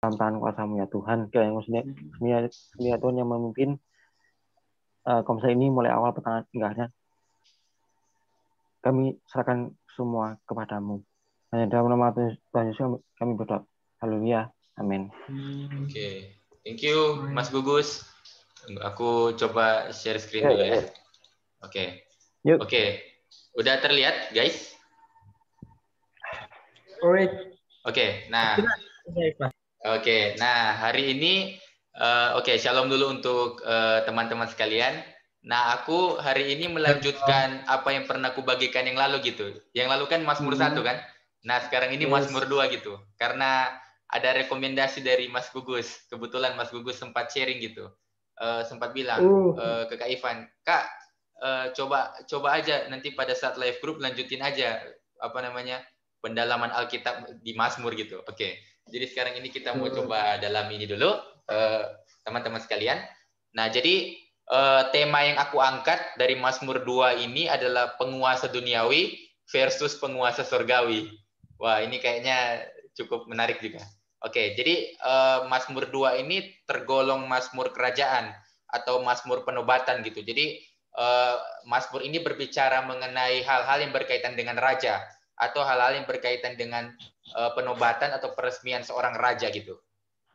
dalam tangan kuasa-Mu ya Tuhan. Kiranya sendiri Tuhan yang memimpin komsel ini mulai awal pertengahan enggaknya. Kami serahkan semua kepadamu. Hanya dalam nama Tuhan Yesus kami berdoa. Haleluya. Amin. Oke. Thank you, Mas Gugus. Aku coba share screen dulu ya. Oke. Oke. Udah terlihat, guys? Alright. Oke. Nah. Oke. Nah, hari ini shalom dulu untuk teman-teman sekalian. Nah, aku hari ini melanjutkan apa yang pernah aku bagikan yang lalu gitu. Yang lalu kan Mazmur 1 kan? Nah, sekarang ini Mazmur 2 gitu. Karena ada rekomendasi dari Mas Gugus. Kebetulan Mas Gugus sempat sharing gitu. Sempat bilang ke Kak Ivan, Kak, coba aja nanti pada saat live group lanjutin aja pendalaman Alkitab di Mazmur gitu. Oke. Jadi sekarang ini kita mau coba dalam ini dulu teman-teman sekalian. Nah, jadi tema yang aku angkat dari Mazmur 2 ini adalah penguasa duniawi versus penguasa surgawi. Wah, ini kayaknya cukup menarik juga. Oke, jadi Mazmur 2 ini tergolong Mazmur kerajaan atau Mazmur penobatan gitu. Jadi Mazmur ini berbicara mengenai hal-hal yang berkaitan dengan raja atau hal-hal yang berkaitan dengan penobatan atau peresmian seorang raja gitu.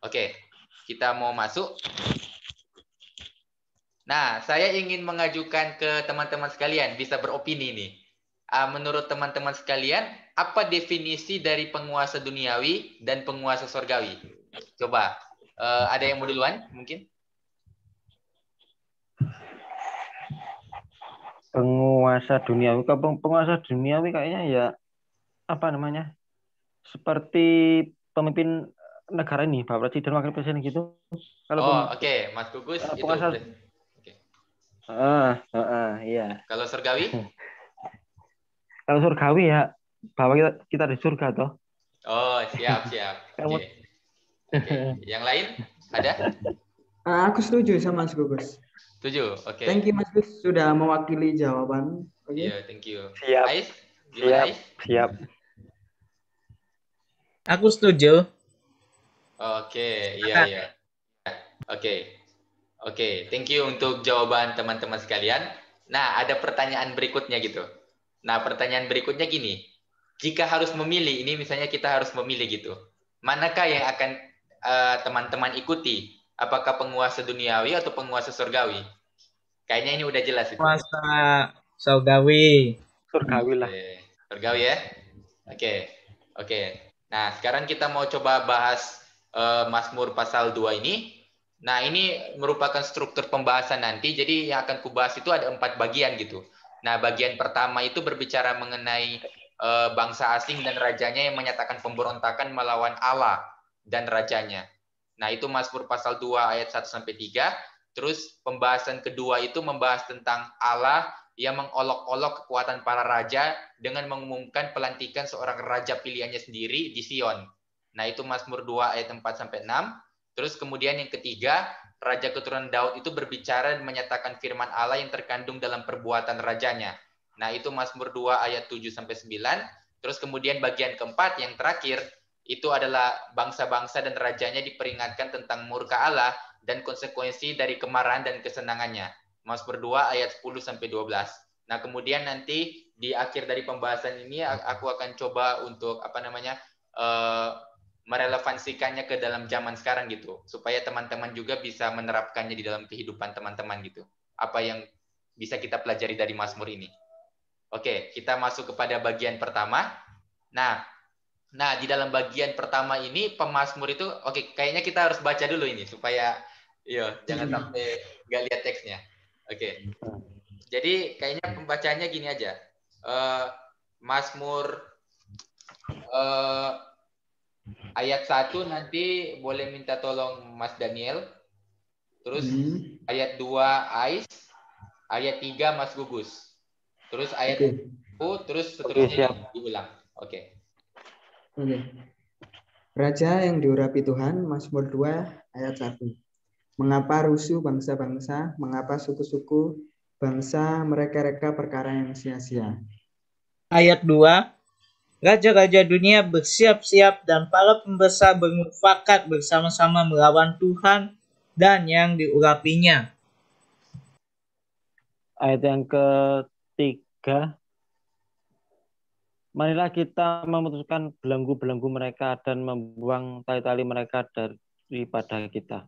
Oke, kita mau masuk. Nah, saya ingin mengajukan ke teman-teman sekalian, bisa beropini nih. Menurut teman-teman sekalian, apa definisi dari penguasa duniawi dan penguasa surgawi? Coba, ada yang mau duluan mungkin? Penguasa duniawi kayaknya ya seperti pemimpin negara ini, Pak Presiden, Wakil Presiden gitu. Oke. Mas Gugus penguasa, itu. Iya. Kalau surgawi? Kalau surgawi ya, bahwa kita di surga toh. Oh, siap. Oke. Yang lain ada? Aku setuju sama Mas Gugus. Setuju, oke. Thank you Mas Gugus sudah mewakili jawaban. Iya, thank you. Siap. Ais, gimana Ais? Siap. Aku setuju. Oke, iya. Oke, thank you untuk jawaban teman-teman sekalian. Nah, ada pertanyaan berikutnya gitu. Nah, pertanyaan berikutnya gini. Jika harus memilih, ini misalnya kita harus memilih gitu. Manakah yang akan teman-teman ikuti? Apakah penguasa duniawi atau penguasa surgawi? Kayaknya ini udah jelas itu. Penguasa surgawi. Surgawi lah. Surgawi ya? Oke. Nah, sekarang kita mau coba bahas Mazmur pasal 2 ini. Nah, ini merupakan struktur pembahasan nanti. Jadi yang akan kubahas itu ada 4 bagian gitu. Nah, bagian pertama itu berbicara mengenai bangsa asing dan rajanya yang menyatakan pemberontakan melawan Allah dan rajanya. Nah, itu Mazmur pasal 2 ayat 1-3. Terus pembahasan kedua itu membahas tentang Allah yang mengolok-olok kekuatan para raja dengan mengumumkan pelantikan seorang raja pilihannya sendiri di Sion. Nah, itu Mazmur 2 ayat 4-6. Terus kemudian yang ketiga, Raja keturunan Daud itu berbicara dan menyatakan firman Allah yang terkandung dalam perbuatan rajanya. Nah, itu Mazmur 2 ayat 7-9. Terus kemudian bagian keempat yang terakhir, itu adalah bangsa-bangsa dan rajanya diperingatkan tentang murka Allah dan konsekuensi dari kemarahan dan kesenangannya. Mazmur 2 ayat 10-12. Nah, kemudian nanti di akhir dari pembahasan ini aku akan coba untuk merelevansikannya ke dalam zaman sekarang gitu, supaya teman-teman juga bisa menerapkannya di dalam kehidupan teman-teman gitu. Apa yang bisa kita pelajari dari Mazmur ini. Oke, kita masuk kepada bagian pertama. Nah, di dalam bagian pertama ini pemazmur itu, kayaknya kita harus baca dulu ini supaya jangan sampai nggak lihat teksnya. Oke. Jadi kayaknya pembacanya gini aja. Mazmur ayat 1 nanti boleh minta tolong Mas Daniel. Terus ayat 2 Ais, ayat 3 Mas Gugus. Terus ayat 1 terus seterusnya diulang. Oke. Raja yang diurapi Tuhan, Mazmur 2 ayat 1. Mengapa rusuh bangsa-bangsa, mengapa suku-suku bangsa mereka-reka perkara yang sia-sia. Ayat 2. Raja-raja dunia bersiap-siap dan para pembesar bermufakat bersama-sama melawan Tuhan dan yang diurapinya. Ayat yang ketiga, marilah kita memutuskan belenggu-belenggu mereka dan membuang tali-tali mereka daripada kita.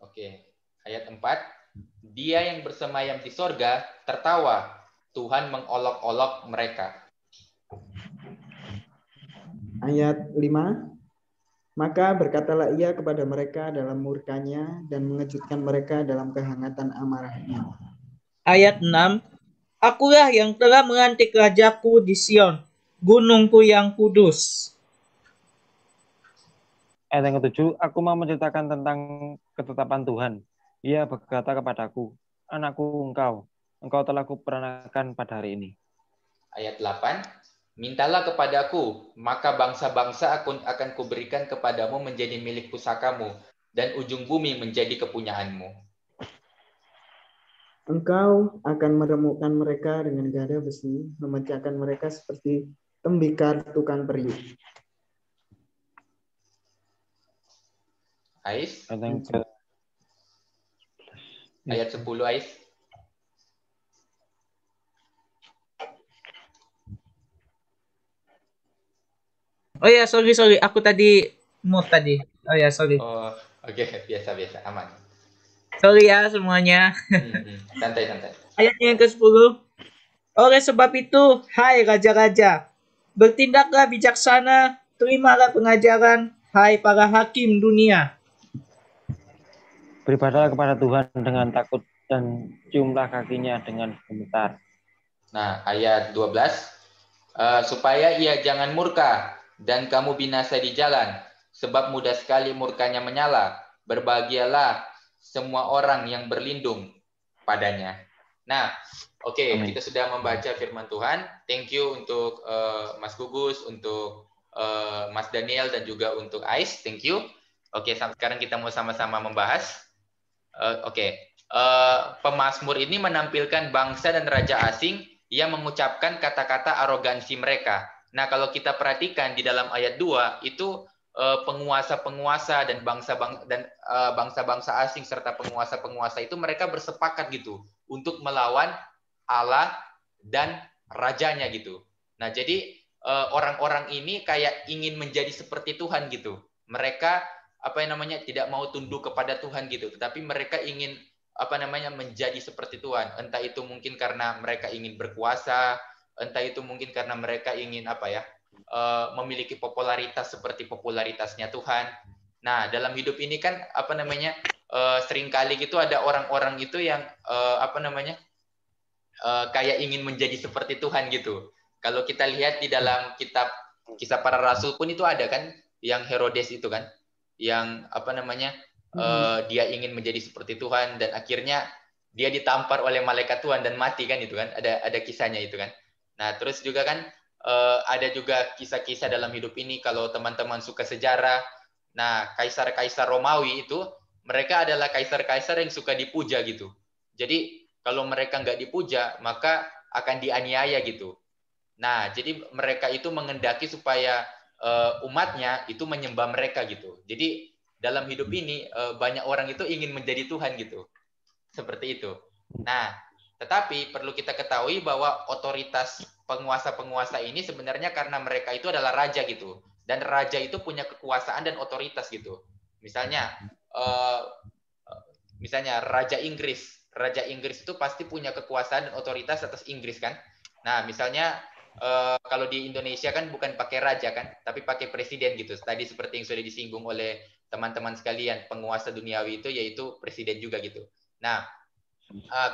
Oke, ayat 4. Dia yang bersemayam di sorga tertawa, Tuhan mengolok-olok mereka. Ayat 5. Maka berkatalah ia kepada mereka dalam murkanya dan mengejutkan mereka dalam kehangatan amarahnya. Ayat 6. Akulah yang telah melantik rajaku di Sion, gunungku yang kudus. Ayat yang ketujuh, aku mau menceritakan tentang ketetapan Tuhan. Ia berkata kepadaku, anakku engkau telah kuperanakan pada hari ini. Ayat 8. Mintalah kepadaku, maka bangsa-bangsa akan kuberikan kepadamu menjadi milik pusakamu, dan ujung bumi menjadi kepunyaanmu. Engkau akan meremukkan mereka dengan gada besi, memecahkan mereka seperti tembikar tukang periuk. Ais? Ayat 10, Ais. Oh ya, sorry. Aku tadi mute tadi. Oh ya, sorry. Oh, oke. Biasa, aman. Sorry ya semuanya. Santai. Ayat yang ke-10. Oleh sebab itu, hai raja-raja, bertindaklah bijaksana, terimalah pengajaran, hai para hakim dunia. Beribadahlah kepada Tuhan dengan takut dan ciumlah kakinya dengan gemetar. Nah, ayat 12. Supaya ia jangan murka dan kamu binasa di jalan, sebab mudah sekali murkanya menyala. Berbahagialah semua orang yang berlindung padanya. Nah, oke, kita sudah membaca firman Tuhan. Thank you untuk Mas Gugus, untuk Mas Daniel, dan juga untuk Ais. Thank you. Oke, sekarang kita mau sama-sama membahas. Pemazmur ini menampilkan bangsa dan raja asing yang mengucapkan kata-kata arogansi mereka. Nah, kalau kita perhatikan di dalam ayat 2 itu penguasa-penguasa dan bangsa-bangsa asing serta penguasa-penguasa itu mereka bersepakat gitu untuk melawan Allah dan rajanya gitu. Nah, jadi orang-orang ini kayak ingin menjadi seperti Tuhan gitu. Mereka tidak mau tunduk kepada Tuhan gitu, tetapi mereka ingin menjadi seperti Tuhan. Entah itu mungkin karena mereka ingin berkuasa, entah itu mungkin karena mereka ingin memiliki popularitas seperti popularitasnya Tuhan. Nah, dalam hidup ini kan seringkali gitu ada orang-orang itu yang kayak ingin menjadi seperti Tuhan gitu. Kalau kita lihat di dalam kitab Kisah Para Rasul pun itu ada kan, yang Herodes itu kan, yang dia ingin menjadi seperti Tuhan dan akhirnya dia ditampar oleh malaikat Tuhan dan mati kan, itu kan ada kisahnya itu kan. Nah, terus juga kan ada juga kisah-kisah dalam hidup ini kalau teman-teman suka sejarah. Nah, kaisar-kaisar Romawi itu mereka adalah kaisar-kaisar yang suka dipuja gitu. Jadi kalau mereka nggak dipuja maka akan dianiaya gitu. Nah, jadi mereka itu mengendaki supaya umatnya itu menyembah mereka gitu. Jadi dalam hidup ini banyak orang itu ingin menjadi Tuhan gitu. Seperti itu. Nah, tetapi perlu kita ketahui bahwa otoritas penguasa-penguasa ini sebenarnya karena mereka itu adalah raja gitu. Dan raja itu punya kekuasaan dan otoritas gitu. Misalnya Raja Inggris. Raja Inggris itu pasti punya kekuasaan dan otoritas atas Inggris kan. Nah, misalnya kalau di Indonesia kan bukan pakai raja kan, tapi pakai presiden gitu. Tadi seperti yang sudah disinggung oleh teman-teman sekalian, penguasa duniawi itu yaitu presiden juga gitu. Nah,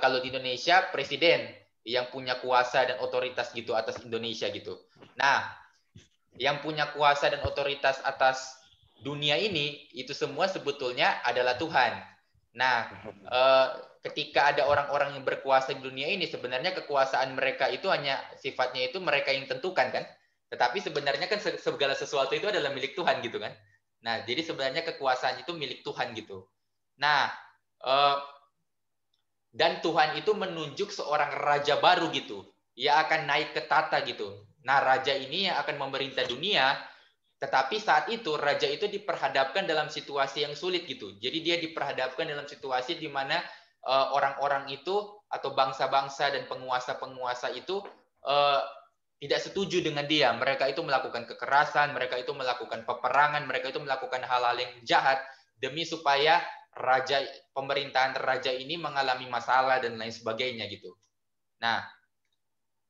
kalau di Indonesia presiden yang punya kuasa dan otoritas gitu atas Indonesia gitu. Nah, yang punya kuasa dan otoritas atas dunia ini itu semua sebetulnya adalah Tuhan. Nah, ketika ada orang-orang yang berkuasa di dunia ini, sebenarnya kekuasaan mereka itu hanya sifatnya itu mereka yang tentukan kan. Tetapi sebenarnya kan segala sesuatu itu adalah milik Tuhan gitu kan. Nah, jadi sebenarnya kekuasaan itu milik Tuhan gitu. Nah, dan Tuhan itu menunjuk seorang raja baru gitu. Ia akan naik ke tata gitu. Nah, raja ini yang akan memerintah dunia, tetapi saat itu raja itu diperhadapkan dalam situasi yang sulit gitu. Jadi dia diperhadapkan dalam situasi di mana orang-orang itu atau bangsa-bangsa dan penguasa-penguasa itu tidak setuju dengan dia. Mereka itu melakukan kekerasan, mereka itu melakukan peperangan, mereka itu melakukan hal-hal yang jahat demi supaya pemerintahan raja ini mengalami masalah dan lain sebagainya gitu. Nah,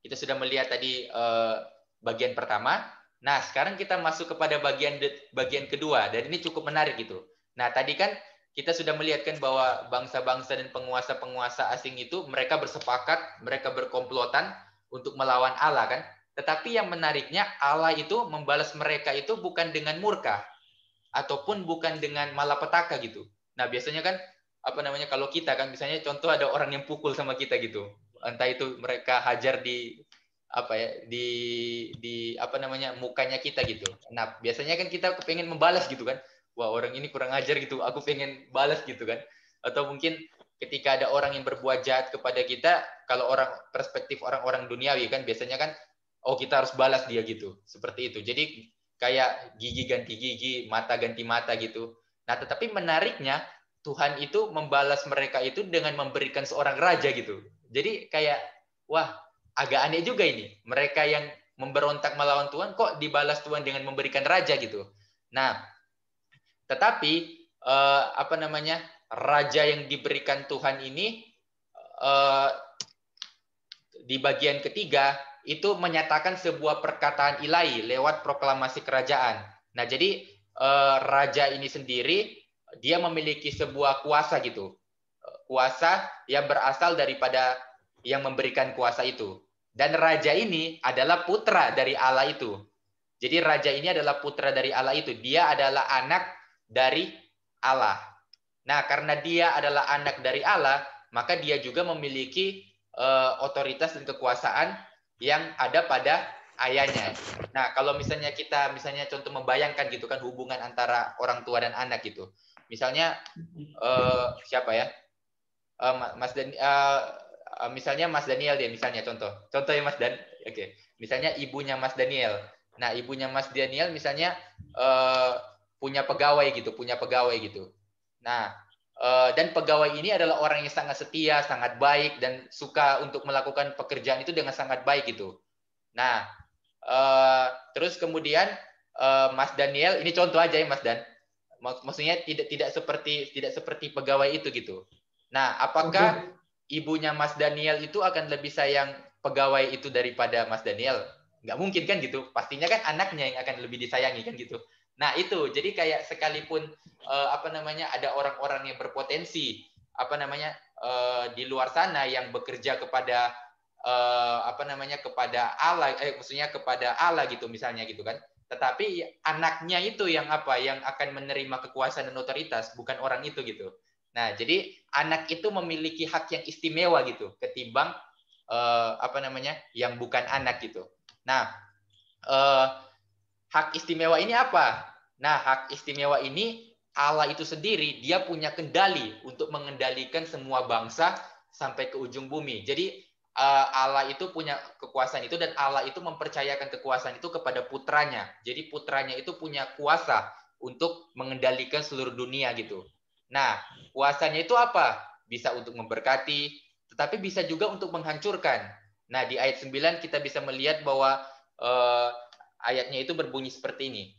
kita sudah melihat tadi bagian pertama. Nah, sekarang kita masuk kepada bagian kedua, dan ini cukup menarik gitu. Nah, tadi kan kita sudah melihat kan bahwa bangsa-bangsa dan penguasa-penguasa asing itu mereka bersepakat, mereka berkomplotan untuk melawan Allah kan. Tetapi yang menariknya Allah itu membalas mereka itu bukan dengan murka ataupun bukan dengan malapetaka gitu. Nah, biasanya kan kalau kita kan misalnya contoh ada orang yang pukul sama kita gitu. Entah itu mereka hajar di mukanya kita gitu. Nah, biasanya kan kita pengen membalas gitu kan. Wah, orang ini kurang ajar gitu. Aku pengen balas gitu kan. Atau mungkin ketika ada orang yang berbuat jahat kepada kita, kalau perspektif orang-orang duniawi kan biasanya kan kita harus balas dia gitu. Seperti itu. Jadi kayak gigi ganti gigi, mata ganti mata gitu. Nah, tetapi menariknya Tuhan itu membalas mereka itu dengan memberikan seorang raja gitu. Jadi kayak wah, agak aneh juga ini. Mereka yang memberontak melawan Tuhan kok dibalas Tuhan dengan memberikan raja gitu. Nah, tetapi raja yang diberikan Tuhan ini di bagian ketiga itu menyatakan sebuah perkataan ilahi lewat proklamasi kerajaan. Nah, jadi raja ini sendiri dia memiliki sebuah kuasa gitu. Kuasa yang berasal daripada yang memberikan kuasa itu. Dan raja ini adalah putra dari Allah itu. Jadi raja ini adalah putra dari Allah itu. Dia adalah anak dari Allah. Nah, karena dia adalah anak dari Allah, maka dia juga memiliki otoritas dan kekuasaan yang ada pada ayahnya. Nah, kalau misalnya kita contoh membayangkan gitu kan hubungan antara orang tua dan anak gitu. Misalnya siapa ya? Misalnya Mas Daniel deh, misalnya contohnya Mas Dan, oke. Misalnya ibunya Mas Daniel. Nah, ibunya Mas Daniel misalnya punya pegawai gitu. Nah, dan pegawai ini adalah orang yang sangat setia, sangat baik dan suka untuk melakukan pekerjaan itu dengan sangat baik gitu. Nah, terus kemudian Mas Daniel, ini contoh aja ya Mas Dan. Maksudnya tidak seperti pegawai itu gitu. Nah, apakah ibunya Mas Daniel itu akan lebih sayang pegawai itu daripada Mas Daniel? Nggak mungkin kan gitu. Pastinya kan anaknya yang akan lebih disayangi kan gitu. Nah, itu. Jadi kayak sekalipun ada orang-orang yang berpotensi di luar sana yang bekerja kepada kepada Allah kepada Allah gitu misalnya gitu kan. Tetapi anaknya itu yang akan menerima kekuasaan dan otoritas, bukan orang itu gitu. Nah, jadi anak itu memiliki hak yang istimewa gitu ketimbang yang bukan anak gitu. Nah, hak istimewa ini apa? Nah, hak istimewa ini Allah itu sendiri dia punya kendali untuk mengendalikan semua bangsa sampai ke ujung bumi. Jadi Allah itu punya kekuasaan itu dan Allah itu mempercayakan kekuasaan itu kepada putranya. Jadi putranya itu punya kuasa untuk mengendalikan seluruh dunia gitu. Nah, kuasanya itu apa? Bisa untuk memberkati, tetapi bisa juga untuk menghancurkan. Nah, di ayat 9 kita bisa melihat bahwa ayatnya itu berbunyi seperti ini.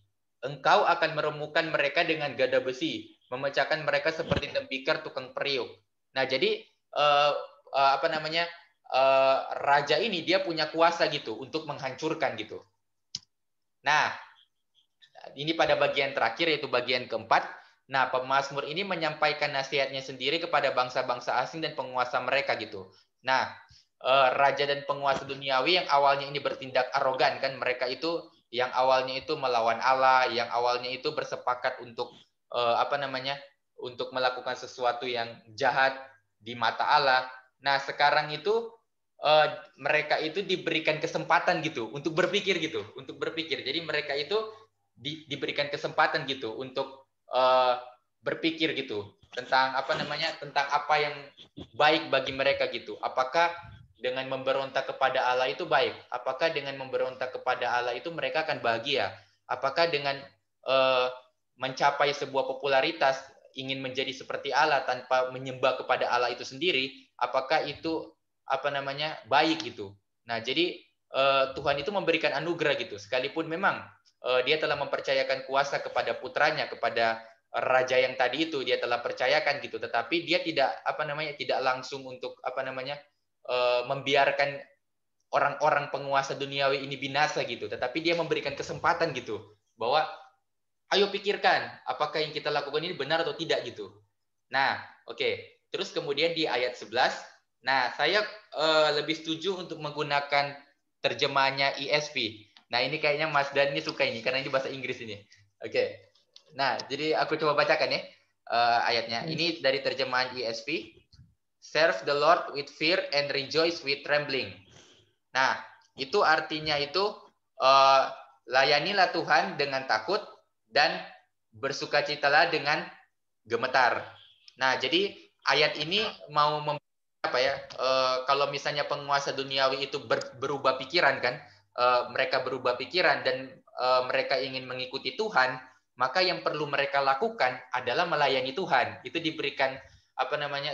Engkau akan meremukkan mereka dengan gada besi, memecahkan mereka seperti tembikar tukang periuk. Nah, jadi raja ini dia punya kuasa gitu untuk menghancurkan gitu. Nah, ini pada bagian terakhir yaitu bagian keempat. Nah, pemazmur ini menyampaikan nasihatnya sendiri kepada bangsa-bangsa asing dan penguasa mereka gitu. Nah, raja dan penguasa duniawi yang awalnya ini bertindak arogan kan, mereka itu yang awalnya itu melawan Allah, yang awalnya itu bersepakat untuk untuk melakukan sesuatu yang jahat di mata Allah. Nah, sekarang itu mereka itu diberikan kesempatan gitu untuk berpikir gitu, Jadi mereka itu diberikan kesempatan gitu untuk berpikir gitu tentang tentang apa yang baik bagi mereka gitu. Apakah dengan memberontak kepada Allah itu baik? Apakah dengan memberontak kepada Allah itu mereka akan bahagia? Apakah dengan mencapai sebuah popularitas, ingin menjadi seperti Allah tanpa menyembah kepada Allah itu sendiri, apakah itu baik gitu? Nah, jadi Tuhan itu memberikan anugerah gitu. Sekalipun memang dia telah mempercayakan kuasa kepada putranya, kepada raja yang tadi itu dia telah percayakan gitu, tetapi dia tidak tidak langsung untuk membiarkan orang-orang penguasa duniawi ini binasa gitu, tetapi dia memberikan kesempatan gitu bahwa ayo pikirkan apakah yang kita lakukan ini benar atau tidak gitu. Nah, oke. Terus kemudian di ayat 11, nah saya lebih setuju untuk menggunakan terjemahannya ESV. Nah, ini kayaknya Mas Dan ini suka ini karena ini bahasa Inggris ini. Oke. Nah, jadi aku coba bacakan ya ayatnya. Ini dari terjemahan ESV. Serve the Lord with fear and rejoice with trembling. Nah, itu artinya itu layanilah Tuhan dengan takut dan bersukacitalah dengan gemetar. Nah, jadi ayat ini mau kalau misalnya penguasa duniawi itu berubah pikiran kan, mereka berubah pikiran dan mereka ingin mengikuti Tuhan, maka yang perlu mereka lakukan adalah melayani Tuhan. Itu diberikan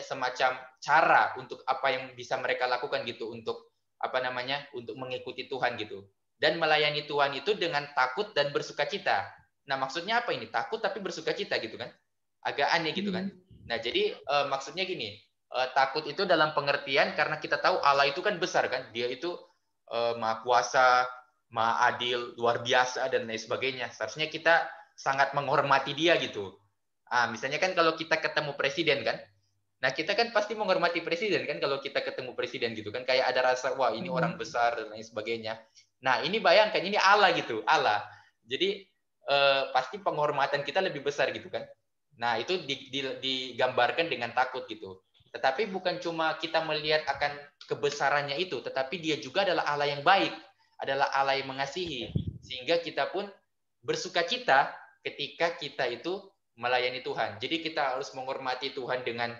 semacam cara untuk apa yang bisa mereka lakukan gitu untuk untuk mengikuti Tuhan gitu. Dan melayani Tuhan itu dengan takut dan bersukacita. Nah, maksudnya apa ini? Takut tapi bersukacita gitu kan? Agak aneh gitu kan? Nah, jadi maksudnya gini, takut itu dalam pengertian karena kita tahu Allah itu kan besar kan? Dia itu Maha Kuasa, Maha Adil, luar biasa dan lain sebagainya. Seharusnya kita sangat menghormati dia gitu. Misalnya kan kalau kita ketemu presiden kan, nah kita kan pasti menghormati presiden kan kalau kita ketemu presiden gitu kan, kayak ada rasa wah ini orang besar dan lain sebagainya. Nah ini bayangkan ini Allah gitu, Allah. Jadi pasti penghormatan kita lebih besar gitu kan. Nah itu digambarkan dengan takut gitu. Tetapi bukan cuma kita melihat akan kebesarannya itu, tetapi dia juga adalah Allah yang baik, adalah Allah yang mengasihi, sehingga kita pun bersukacita ketika kita itu melayani Tuhan. Jadi kita harus menghormati Tuhan dengan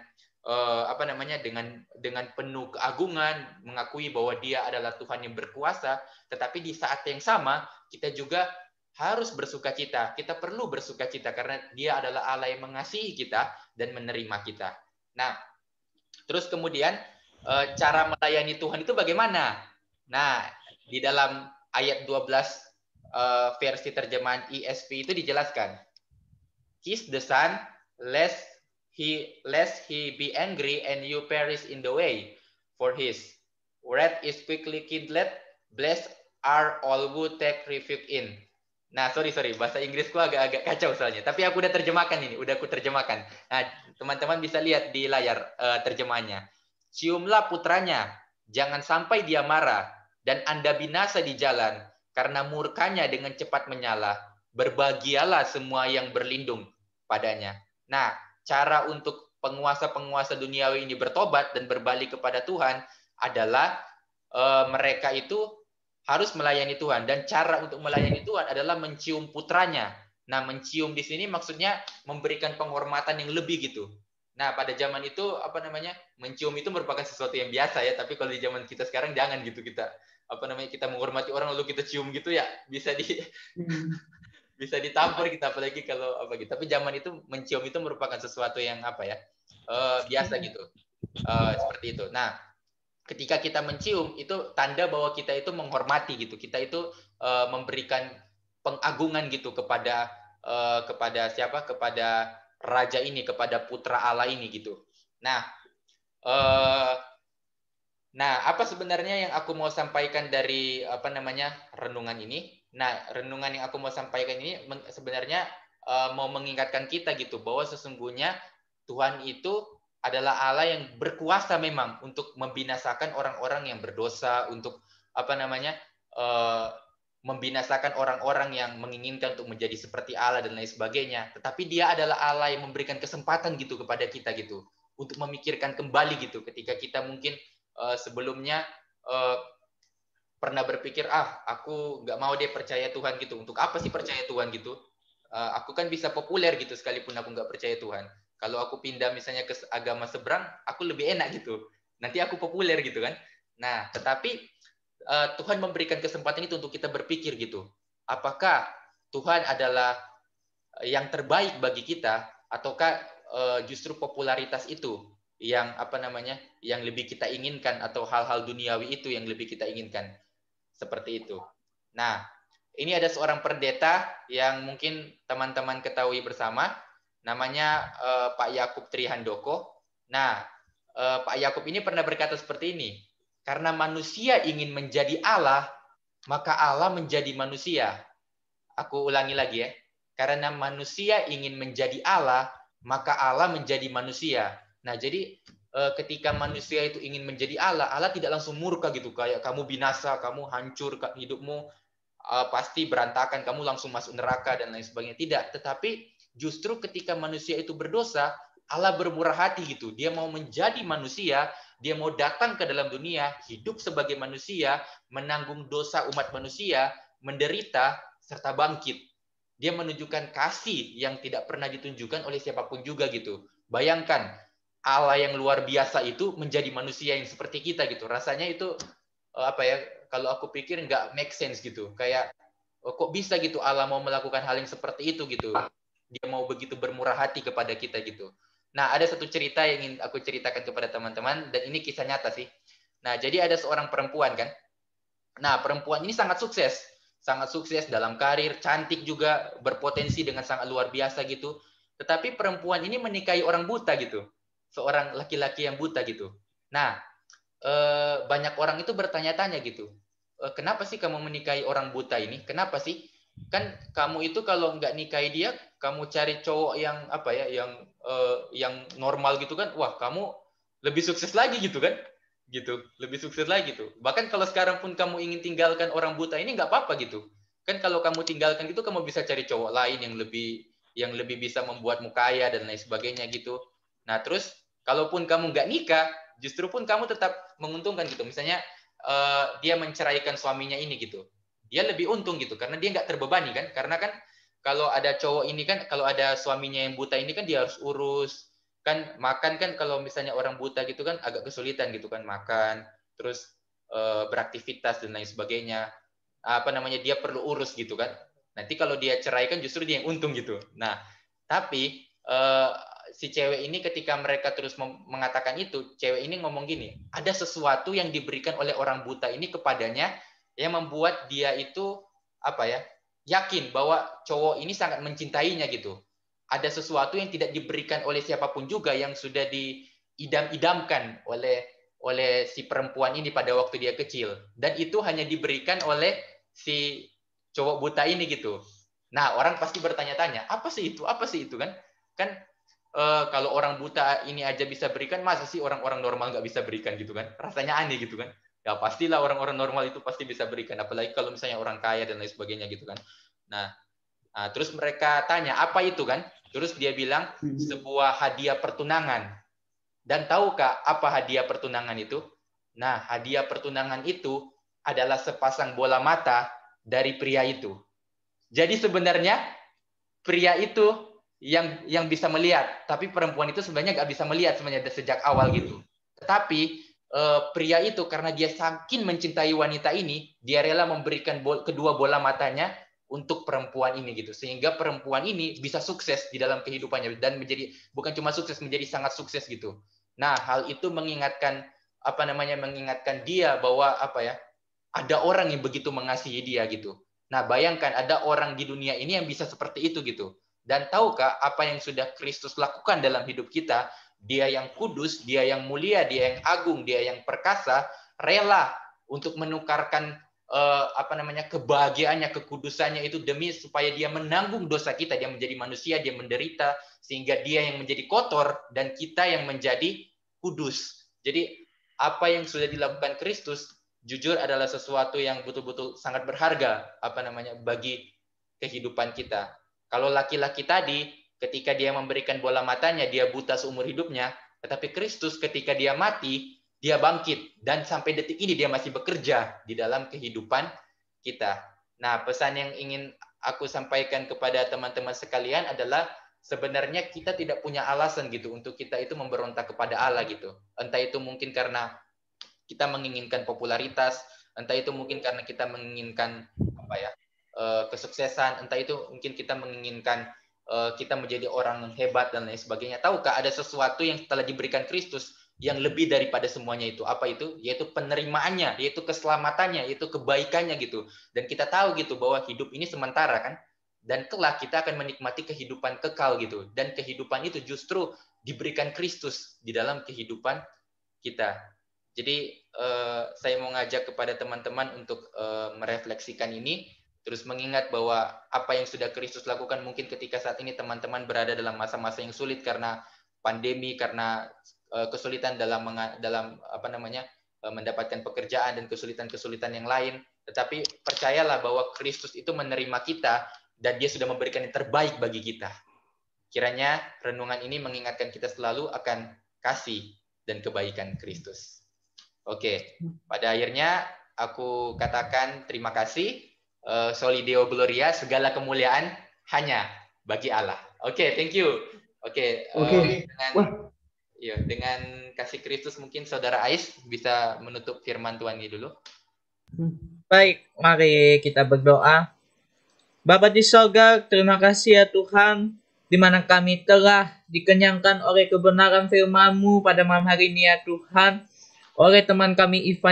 dengan penuh keagungan, mengakui bahwa Dia adalah Tuhan yang berkuasa, tetapi di saat yang sama kita juga harus bersukacita. Kita perlu bersukacita karena Dia adalah Allah yang mengasihi kita dan menerima kita. Nah, terus kemudian cara melayani Tuhan itu bagaimana? Nah, di dalam ayat 12 versi terjemahan ESV itu dijelaskan. Kiss the Son, lest he be angry and you perish in the way. For his wrath is quickly kindled. Blessed are all who take refuge in. Nah, sorry, bahasa Inggrisku agak kacau soalnya. Tapi aku udah terjemahkan ini, udah aku terjemahkan. Nah, teman-teman bisa lihat di layar terjemahannya. Ciumlah putranya, jangan sampai dia marah, dan Anda binasa di jalan, karena murkanya dengan cepat menyala. Berbahagialah semua yang berlindung padanya. Nah, cara untuk penguasa-penguasa duniawi ini bertobat dan berbalik kepada Tuhan adalah mereka itu harus melayani Tuhan. Dan cara untuk melayani Tuhan adalah mencium putranya. Nah, mencium di sini maksudnya memberikan penghormatan yang lebih gitu. Nah, pada zaman itu mencium itu merupakan sesuatu yang biasa ya, tapi kalau di zaman kita sekarang jangan gitu, kita kita menghormati orang lalu kita cium gitu ya, bisa bisa ditampar kita, apalagi kalau gitu. Tapi zaman itu mencium itu merupakan sesuatu yang biasa gitu. Seperti itu. Nah, ketika kita mencium itu tanda bahwa kita itu menghormati gitu. Kita itu memberikan pengagungan gitu kepada siapa? Kepada raja ini, kepada putra Allah ini gitu. Nah, apa sebenarnya yang aku mau sampaikan dari renungan ini? Nah, renungan yang aku mau sampaikan ini sebenarnya mau mengingatkan kita gitu bahwa sesungguhnya Tuhan itu adalah Allah yang berkuasa memang untuk membinasakan orang-orang yang berdosa, untuk membinasakan orang-orang yang menginginkan untuk menjadi seperti Allah dan lain sebagainya. Tetapi Dia adalah Allah yang memberikan kesempatan gitu kepada kita gitu untuk memikirkan kembali gitu ketika kita mungkin sebelumnya pernah berpikir aku nggak mau dia percaya Tuhan gitu. Untuk apa sih percaya Tuhan gitu? Aku kan bisa populer gitu sekalipun aku nggak percaya Tuhan. Kalau aku pindah misalnya ke agama seberang, aku lebih enak gitu. Nanti aku populer gitu kan. Nah, tetapi Tuhan memberikan kesempatan itu untuk kita berpikir gitu. Apakah Tuhan adalah yang terbaik bagi kita, ataukah justru popularitas itu yang yang lebih kita inginkan, atau hal-hal duniawi itu yang lebih kita inginkan, seperti itu. Nah, ini ada seorang pendeta yang mungkin teman-teman ketahui bersama, namanya Pak Yakub Trihandoko. Nah, Pak Yakub ini pernah berkata seperti ini, karena manusia ingin menjadi Allah, maka Allah menjadi manusia. Aku ulangi lagi ya. Karena manusia ingin menjadi Allah, maka Allah menjadi manusia. Nah, jadi ketika manusia itu ingin menjadi Allah, Allah tidak langsung murka gitu, kayak kamu binasa, kamu hancur, hidupmu pasti berantakan, kamu langsung masuk neraka dan lain sebagainya. Tidak, tetapi justru ketika manusia itu berdosa, Allah bermurah hati gitu. Dia mau menjadi manusia, dia mau datang ke dalam dunia, hidup sebagai manusia, menanggung dosa umat manusia, menderita, serta bangkit. Dia menunjukkan kasih yang tidak pernah ditunjukkan oleh siapapun juga gitu. Bayangkan, Allah yang luar biasa itu menjadi manusia yang seperti kita gitu. Rasanya itu kalau aku pikir nggak make sense gitu. Kayak kok bisa gitu Allah mau melakukan hal yang seperti itu gitu. Dia mau begitu bermurah hati kepada kita gitu. Nah, ada satu cerita yang ingin aku ceritakan kepada teman-teman, dan ini kisah nyata sih. Nah, jadi ada seorang perempuan kan. Nah, perempuan ini sangat sukses dalam karir, cantik juga, berpotensi dengan sangat luar biasa gitu. Tetapi perempuan ini menikahi orang buta gitu. Seorang laki-laki yang buta gitu. Nah, banyak orang itu bertanya-tanya gitu. Kenapa sih kamu menikahi orang buta ini? Kenapa sih? Kan kamu itu kalau nggak nikahi dia, kamu cari cowok yang yang normal gitu kan? Wah, kamu lebih sukses lagi gitu kan? Gitu, lebih sukses lagi gitu. Bahkan kalau sekarang pun kamu ingin tinggalkan orang buta ini nggak apa-apa gitu. Kan kalau kamu tinggalkan itu, kamu bisa cari cowok lain yang lebih bisa membuatmu kaya dan lain sebagainya gitu. Nah, terus kalaupun kamu nggak nikah, justru pun kamu tetap menguntungkan gitu. Misalnya dia menceraikan suaminya ini gitu, dia lebih untung gitu karena dia nggak terbebani kan. Karena kan kalau ada cowok ini kan, kalau ada suaminya yang buta ini kan, dia harus urus kan, makan kan, kalau misalnya orang buta gitu kan agak kesulitan gitu kan, makan, terus beraktivitas dan lain sebagainya. Dia perlu urus gitu kan. Nanti kalau dia cerai kan justru dia yang untung gitu. Nah, tapi si cewek ini ketika mereka terus mengatakan itu, cewek ini ngomong gini, ada sesuatu yang diberikan oleh orang buta ini kepadanya yang membuat dia itu yakin bahwa cowok ini sangat mencintainya gitu. Ada sesuatu yang tidak diberikan oleh siapapun juga, yang sudah diidam-idamkan oleh si perempuan ini pada waktu dia kecil, dan itu hanya diberikan oleh si cowok buta ini gitu. Nah, orang pasti bertanya-tanya, apa sih itu kan kalau orang buta ini aja bisa berikan, masa sih orang-orang normal nggak bisa berikan gitu kan? Rasanya aneh gitu kan. Ya pastilah orang-orang normal itu pasti bisa berikan, apalagi kalau misalnya orang kaya dan lain sebagainya gitu kan. Nah, terus mereka tanya, apa itu kan? Terus dia bilang, sebuah hadiah pertunangan. Dan tahukah apa hadiah pertunangan itu? Nah, hadiah pertunangan itu adalah sepasang bola mata dari pria itu. Jadi sebenarnya pria itu yang bisa melihat, tapi perempuan itu sebenarnya nggak bisa melihat sebenarnya sejak awal gitu. Tetapi pria itu karena dia saking mencintai wanita ini, dia rela memberikan kedua bola matanya untuk perempuan ini gitu, sehingga perempuan ini bisa sukses di dalam kehidupannya, dan menjadi bukan cuma sukses, menjadi sangat sukses gitu. Nah, hal itu mengingatkan dia bahwa ada orang yang begitu mengasihi dia gitu. Nah, bayangkan ada orang di dunia ini yang bisa seperti itu gitu. Dan tahukah apa yang sudah Kristus lakukan dalam hidup kita? Dia yang kudus, dia yang mulia, dia yang agung, dia yang perkasa, rela untuk menukarkan kebahagiaannya, kekudusannya itu demi supaya dia menanggung dosa kita. Dia menjadi manusia, dia menderita, sehingga dia yang menjadi kotor dan kita yang menjadi kudus. Jadi apa yang sudah dilakukan Kristus jujur adalah sesuatu yang betul-betul sangat berharga bagi kehidupan kita. Kalau laki-laki tadi ketika dia memberikan bola matanya, dia buta seumur hidupnya, tetapi Kristus ketika dia mati, dia bangkit, dan sampai detik ini dia masih bekerja di dalam kehidupan kita. Nah, pesan yang ingin aku sampaikan kepada teman-teman sekalian adalah sebenarnya kita tidak punya alasan gitu untuk kita itu memberontak kepada Allah gitu. Entah itu mungkin karena kita menginginkan popularitas, entah itu mungkin karena kita menginginkan kesuksesan, entah itu mungkin kita menginginkan kita menjadi orang hebat dan lain sebagainya. Tahukah ada sesuatu yang telah diberikan Kristus yang lebih daripada semuanya itu? Apa itu? Yaitu penerimaannya, yaitu keselamatannya, yaitu kebaikannya gitu. Dan kita tahu gitu bahwa hidup ini sementara kan, dan kelak kita akan menikmati kehidupan kekal gitu. Dan kehidupan itu justru diberikan Kristus di dalam kehidupan kita. Jadi saya mau ngajak kepada teman-teman untuk merefleksikan ini, terus mengingat bahwa apa yang sudah Kristus lakukan mungkin ketika saat ini teman-teman berada dalam masa-masa yang sulit karena pandemi, karena kesulitan dalam mendapatkan pekerjaan dan kesulitan-kesulitan yang lain. Tetapi percayalah bahwa Kristus itu menerima kita dan Dia sudah memberikan yang terbaik bagi kita. Kiranya renungan ini mengingatkan kita selalu akan kasih dan kebaikan Kristus. Oke, pada akhirnya aku katakan terima kasih. Soli Deo Gloria, segala kemuliaan hanya bagi Allah. Oke, thank you. Oke. Dengan kasih Kristus mungkin Saudara Ais bisa menutup firman Tuhan ini dulu. Baik, mari kita berdoa. Bapa di sorga, terima kasih ya Tuhan, di mana kami telah dikenyangkan oleh kebenaran firman-Mu pada malam hari ini ya Tuhan, oleh teman kami Ivan